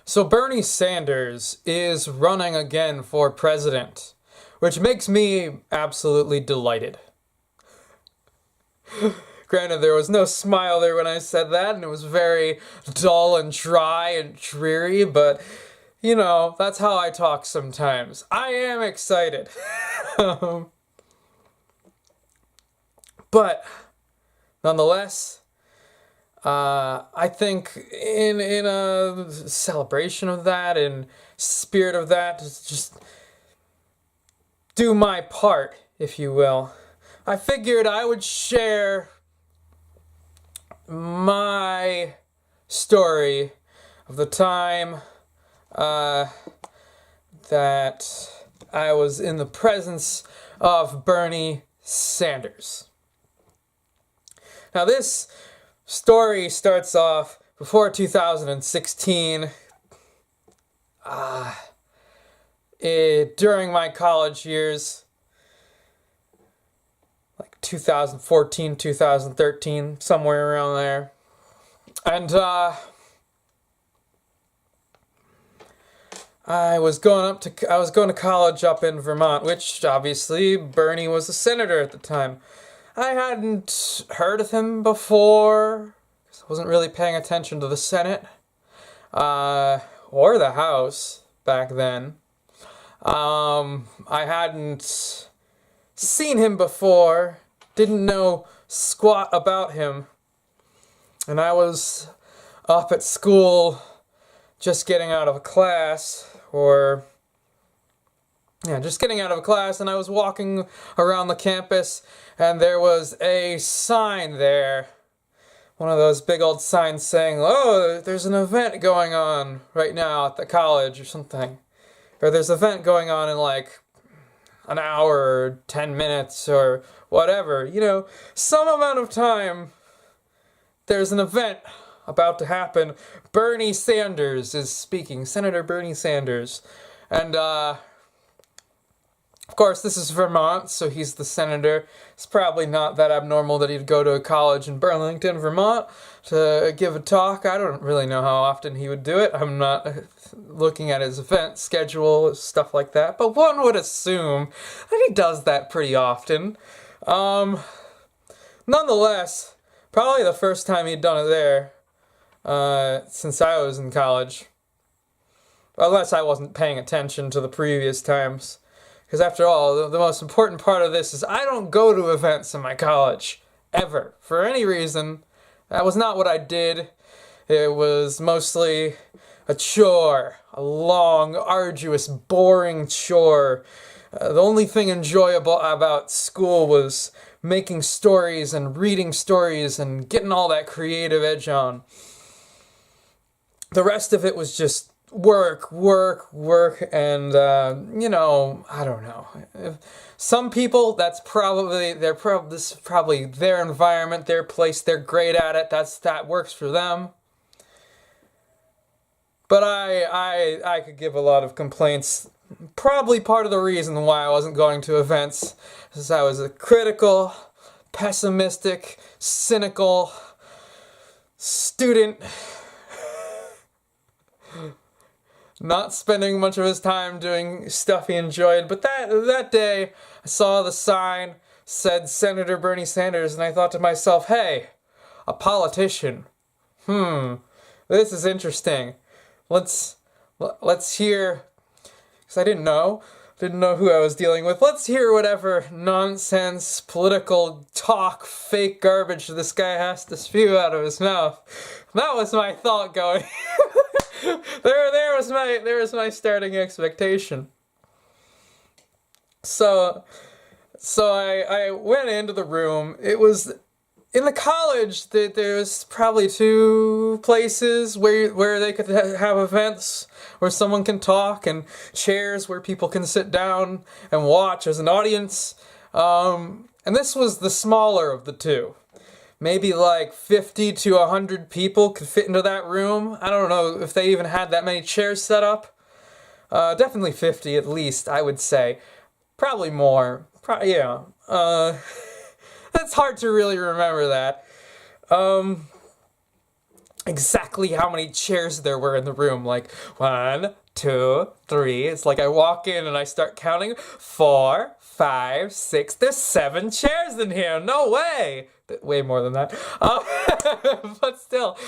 So Bernie Sanders is running again for president, which makes me absolutely delighted. Granted, there was no smile there when I said that, and it was very dull and dry and dreary, but you know, that's how I talk sometimes. I am excited. But nonetheless, I think in a celebration of that, in spirit of that, just do my part, if you will. I figured I would share my story of the time that I was in the presence of Bernie Sanders. Now, this story starts off before 2016. During my college years, like 2014, 2013, somewhere around there. And I was going to college up in Vermont, which obviously Bernie was a senator at the time. I hadn't heard of him before, 'cause I wasn't really paying attention to the Senate, or the House back then. I hadn't seen him before, didn't know squat about him, and I was up at school just getting out of a class, just getting out of a class, and I was walking around the campus, and there was a sign there. One of those big old signs saying, "Oh, there's an event going on right now at the college," or something. Or there's an event going on in like an hour or 10 minutes or whatever. You know, some amount of time, there's an event about to happen. Bernie Sanders is speaking. Senator Bernie Sanders. And, of course, this is Vermont, so he's the senator. It's probably not that abnormal that he'd go to a college in Burlington, Vermont to give a talk. I don't really know how often he would do it. I'm not looking at his event schedule, stuff like that, but one would assume that he does that pretty often. Nonetheless, probably the first time he'd done it there, since I was in college. Unless I wasn't paying attention to the previous times. Because after all, the most important part of this is I don't go to events in my college. Ever. For any reason. That was not what I did. It was mostly a chore. A long, arduous, boring chore. The only thing enjoyable about school was making stories and reading stories and getting all that creative edge on. The rest of it was just work, and, I don't know. Some people, this is probably their environment, their place, they're great at it, that works for them. But I could give a lot of complaints. Probably part of the reason why I wasn't going to events is I was a critical, pessimistic, cynical student, not spending much of his time doing stuff he enjoyed. But that day, I saw the sign, said Senator Bernie Sanders, and I thought to myself, hey, a politician. This is interesting. Let's hear, because I didn't know who I was dealing with. Let's hear whatever nonsense, political talk, fake garbage this guy has to spew out of his mouth. That was my thought going. There was my starting expectation. So I went into the room. It was in the college that there's probably two places where they could have events where someone can talk, and chairs where people can sit down and watch as an audience. And this was the smaller of the two. Maybe like 50 to 100 people could fit into that room. I don't know if they even had that many chairs set up. Definitely 50 at least, I would say. Probably more. It's hard to really remember that. exactly how many chairs there were in the room. Like, 1, 2, 3. It's like I walk in and I start counting. 4, 5, 6. There's 7 chairs in here. No way. Way more than that. But still,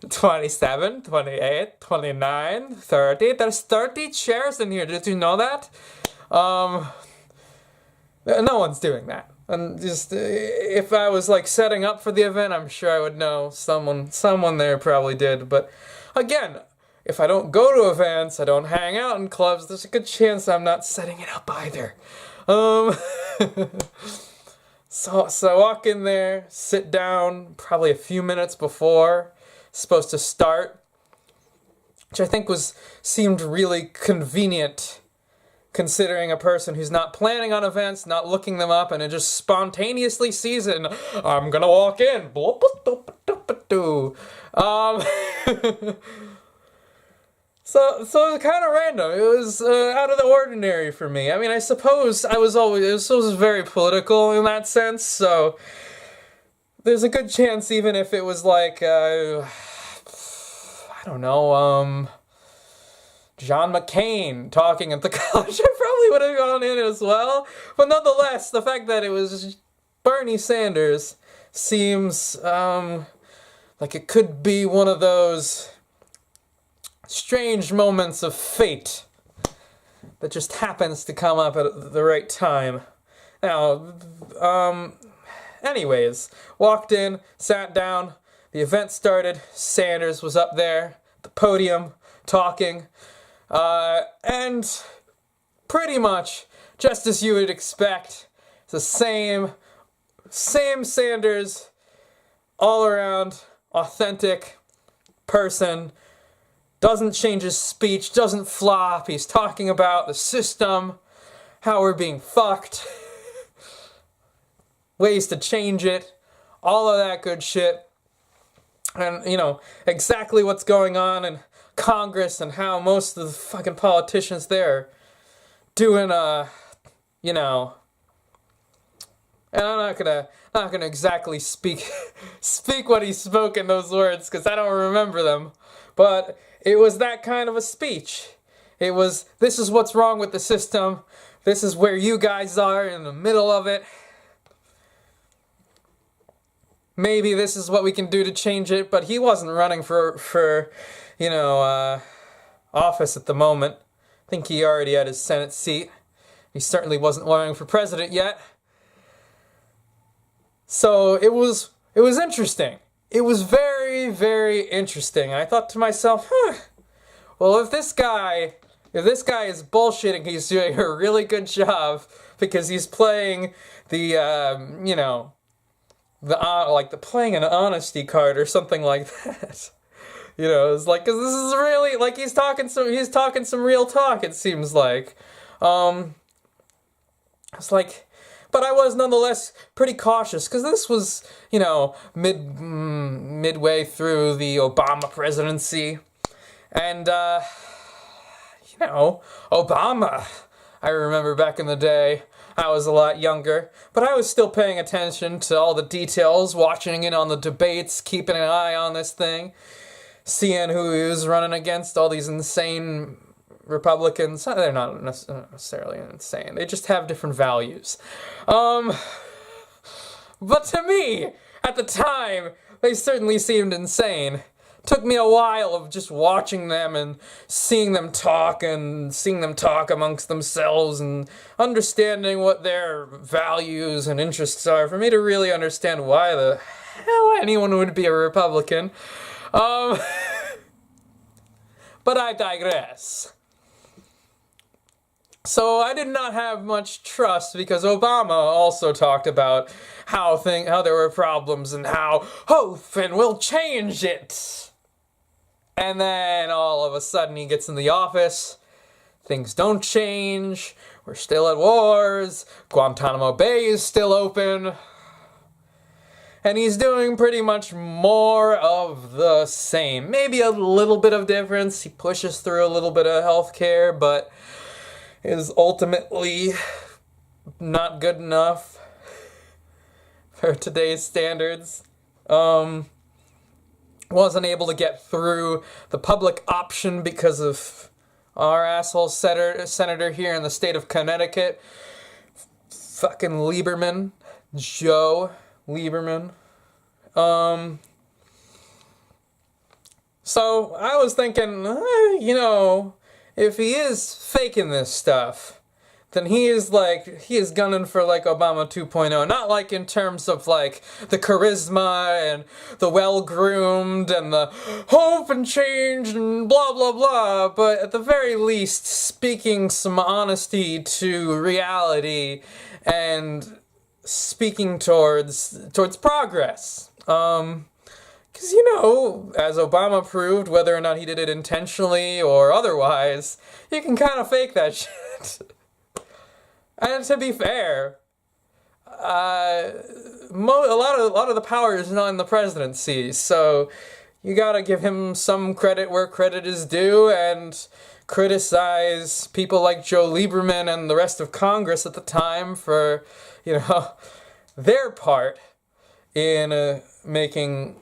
27, 28, 29, 30. There's 30 chairs in here. Did you know that? No one's doing that. And just if I was like setting up for the event, I'm sure I would know. Someone there probably did. But again, if I don't go to events, I don't hang out in clubs, there's a good chance I'm not setting it up either. So I walk in there, sit down, probably a few minutes before supposed to start, which I think seemed really convenient, considering a person who's not planning on events, not looking them up, and it just spontaneously sees it, and I'm gonna walk in. So it was kind of random. It was out of the ordinary for me. I mean, I suppose it was very political in that sense, so there's a good chance even if it was like, I don't know, John McCain talking at the college, I probably would have gone in as well. But nonetheless, the fact that it was Bernie Sanders seems like it could be one of those strange moments of fate that just happens to come up at the right time. Now, anyways, walked in, sat down, the event started, Sanders was up there, at the podium, talking, and pretty much, just as you would expect, the same Sanders, all around, authentic person, doesn't change his speech, doesn't flop, he's talking about the system, how we're being fucked, ways to change it, all of that good shit, and, exactly what's going on in Congress and how most of the fucking politicians there doing, and I'm not gonna exactly speak what he spoke in those words, because I don't remember them, but it was that kind of a speech. It was, this is what's wrong with the system, this is where you guys are in the middle of it, maybe this is what we can do to change it, but he wasn't running for office at the moment. I think he already had his Senate seat. He certainly wasn't running for president yet. So it was interesting. It was very, very interesting. I thought to myself, well, if this guy is bullshitting, he's doing a really good job because he's playing the, playing an honesty card or something like that. It's like, cause this is really, like, he's talking some real talk, it seems like. It's like, but I was nonetheless pretty cautious, because this was, midway through the Obama presidency. And, Obama, I remember back in the day, I was a lot younger, but I was still paying attention to all the details, watching in on the debates, keeping an eye on this thing, seeing who he was running against, all these insane Republicans. They're not necessarily insane. They just have different values. But to me, at the time, they certainly seemed insane. Took me a while of just watching them and seeing them talk amongst themselves and understanding what their values and interests are for me to really understand why the hell anyone would be a Republican. But I digress. So I did not have much trust because Obama also talked about how there were problems and how Hofen will change it. And then all of a sudden he gets in the office, things don't change, we're still at wars, Guantanamo Bay is still open, and he's doing pretty much more of the same. Maybe a little bit of difference, he pushes through a little bit of healthcare, but is ultimately not good enough for today's standards. wasn't able to get through the public option because of our asshole senator here in the state of Connecticut. Fucking Lieberman. Joe Lieberman. So I was thinking, if he is faking this stuff, then he is gunning for like Obama 2.0. Not like in terms of like the charisma and the well-groomed and the hope and change and blah blah blah, but at the very least speaking some honesty to reality and speaking towards progress. Because, as Obama proved, whether or not he did it intentionally or otherwise, you can kind of fake that shit. And to be fair, a lot of the power is not in the presidency, so you gotta give him some credit where credit is due and criticize people like Joe Lieberman and the rest of Congress at the time for, their part in making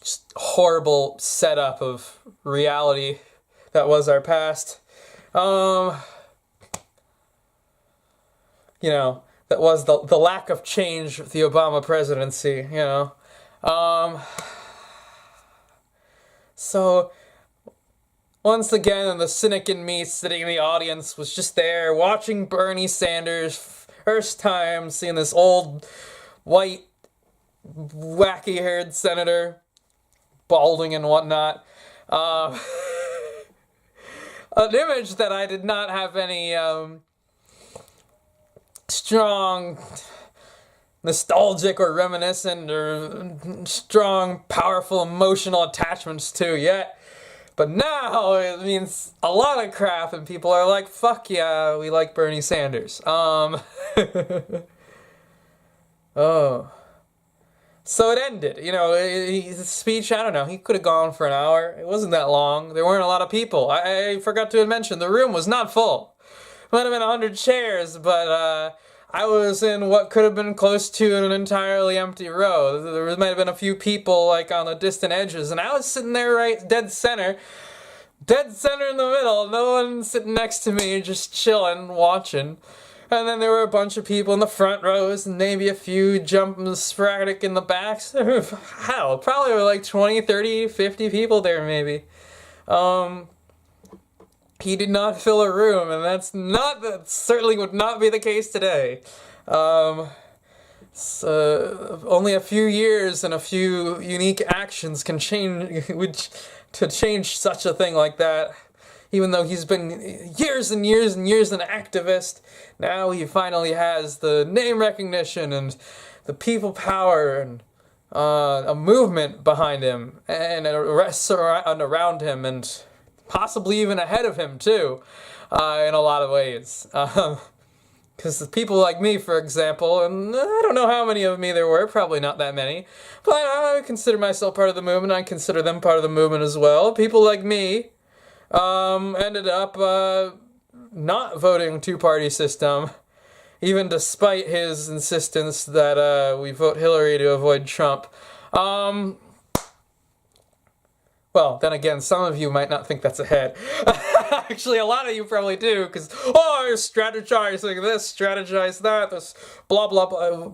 just horrible setup of reality that was our past. That was the lack of change of the Obama presidency, So, once again, the cynic in me sitting in the audience was just there watching Bernie Sanders, first time seeing this old, white, wacky-haired senator, balding and whatnot. An image that I did not have any strong nostalgic or reminiscent or strong, powerful emotional attachments to yet. But now it means a lot of crap and people are like, fuck yeah, we like Bernie Sanders. Oh. So it ended, his speech, I don't know, he could have gone for an hour. It wasn't that long. There weren't a lot of people. I forgot to mention, the room was not full. Might have been 100 chairs, but I was in what could have been close to an entirely empty row. There might have been a few people, like, on the distant edges, and I was sitting there right dead center in the middle, no one sitting next to me, just chilling, watching. And then there were a bunch of people in the front rows, and maybe a few jumping sporadic in the backs. Hell, probably were like 20, 30, 50 people there, maybe. He did not fill a room, and that certainly would not be the case today. So only a few years and a few unique actions can change such a thing like that. Even though he's been years and years and years an activist, now he finally has the name recognition and the people power and a movement behind him and around him and possibly even ahead of him too, in a lot of ways. Because people like me, for example, and I don't know how many of me there were, probably not that many, but I consider myself part of the movement, I consider them part of the movement as well. People like me ended up not voting two-party system, even despite his insistence that we vote Hillary to avoid Trump. Well, then again, some of you might not think that's ahead. Actually, a lot of you probably do, because, you're strategizing this, strategize that, this blah, blah, blah,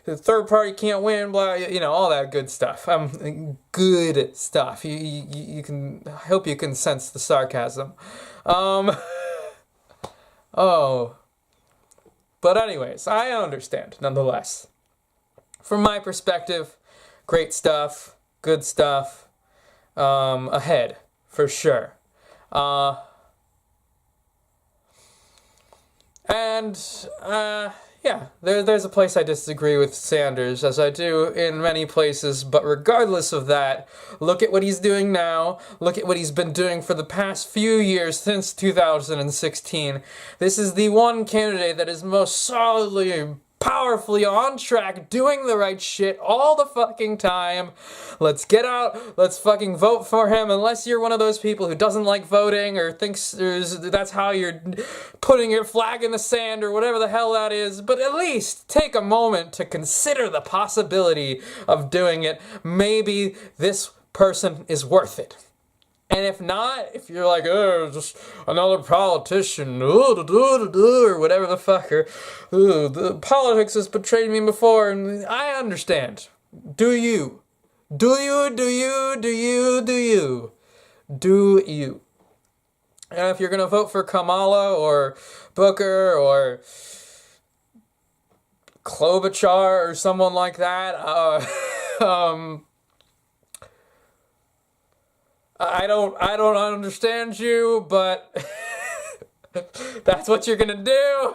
the third party can't win, blah, all that good stuff. Good stuff. You can, I hope you can sense the sarcasm. But anyways, I understand, nonetheless. From my perspective, great stuff, good stuff. Ahead, for sure. There's a place I disagree with Sanders, as I do in many places, but regardless of that, look at what he's doing now, look at what he's been doing for the past few years since 2016. This is the one candidate that is most solidly powerfully on track, doing the right shit all the fucking time. Let's get out, let's fucking vote for him, unless you're one of those people who doesn't like voting or thinks that's how you're putting your flag in the sand or whatever the hell that is. But at least take a moment to consider the possibility of doing it. Maybe this person is worth it. And if not, if you're like, oh, just another politician, or whatever the fuck, or the politics has betrayed me before, and I understand. Do you? Do you? Do you? Do you? Do you? Do you? And if you're gonna vote for Kamala or Booker or Klobuchar or someone like that, I don't understand you, but that's what you're gonna do.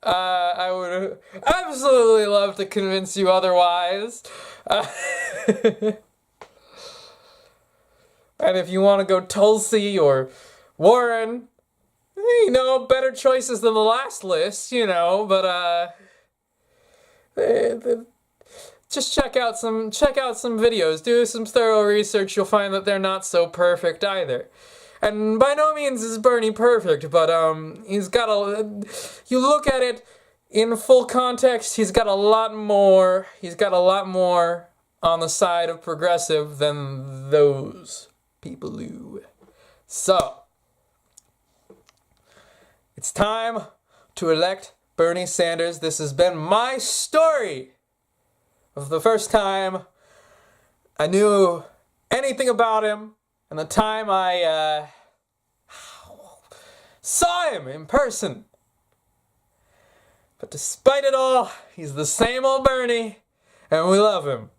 I would absolutely love to convince you otherwise. And if you want to go Tulsi or Warren, better choices than the last list, but just check out some videos, do some thorough research. You'll find that they're not so perfect either. And by no means is Bernie perfect, but you look at it in full context, he's got a lot more on the side of progressive than those people do. So, it's time to elect Bernie Sanders. This has been my story of the first time I knew anything about him and the time I saw him in person. But despite it all, he's the same old Bernie, and we love him.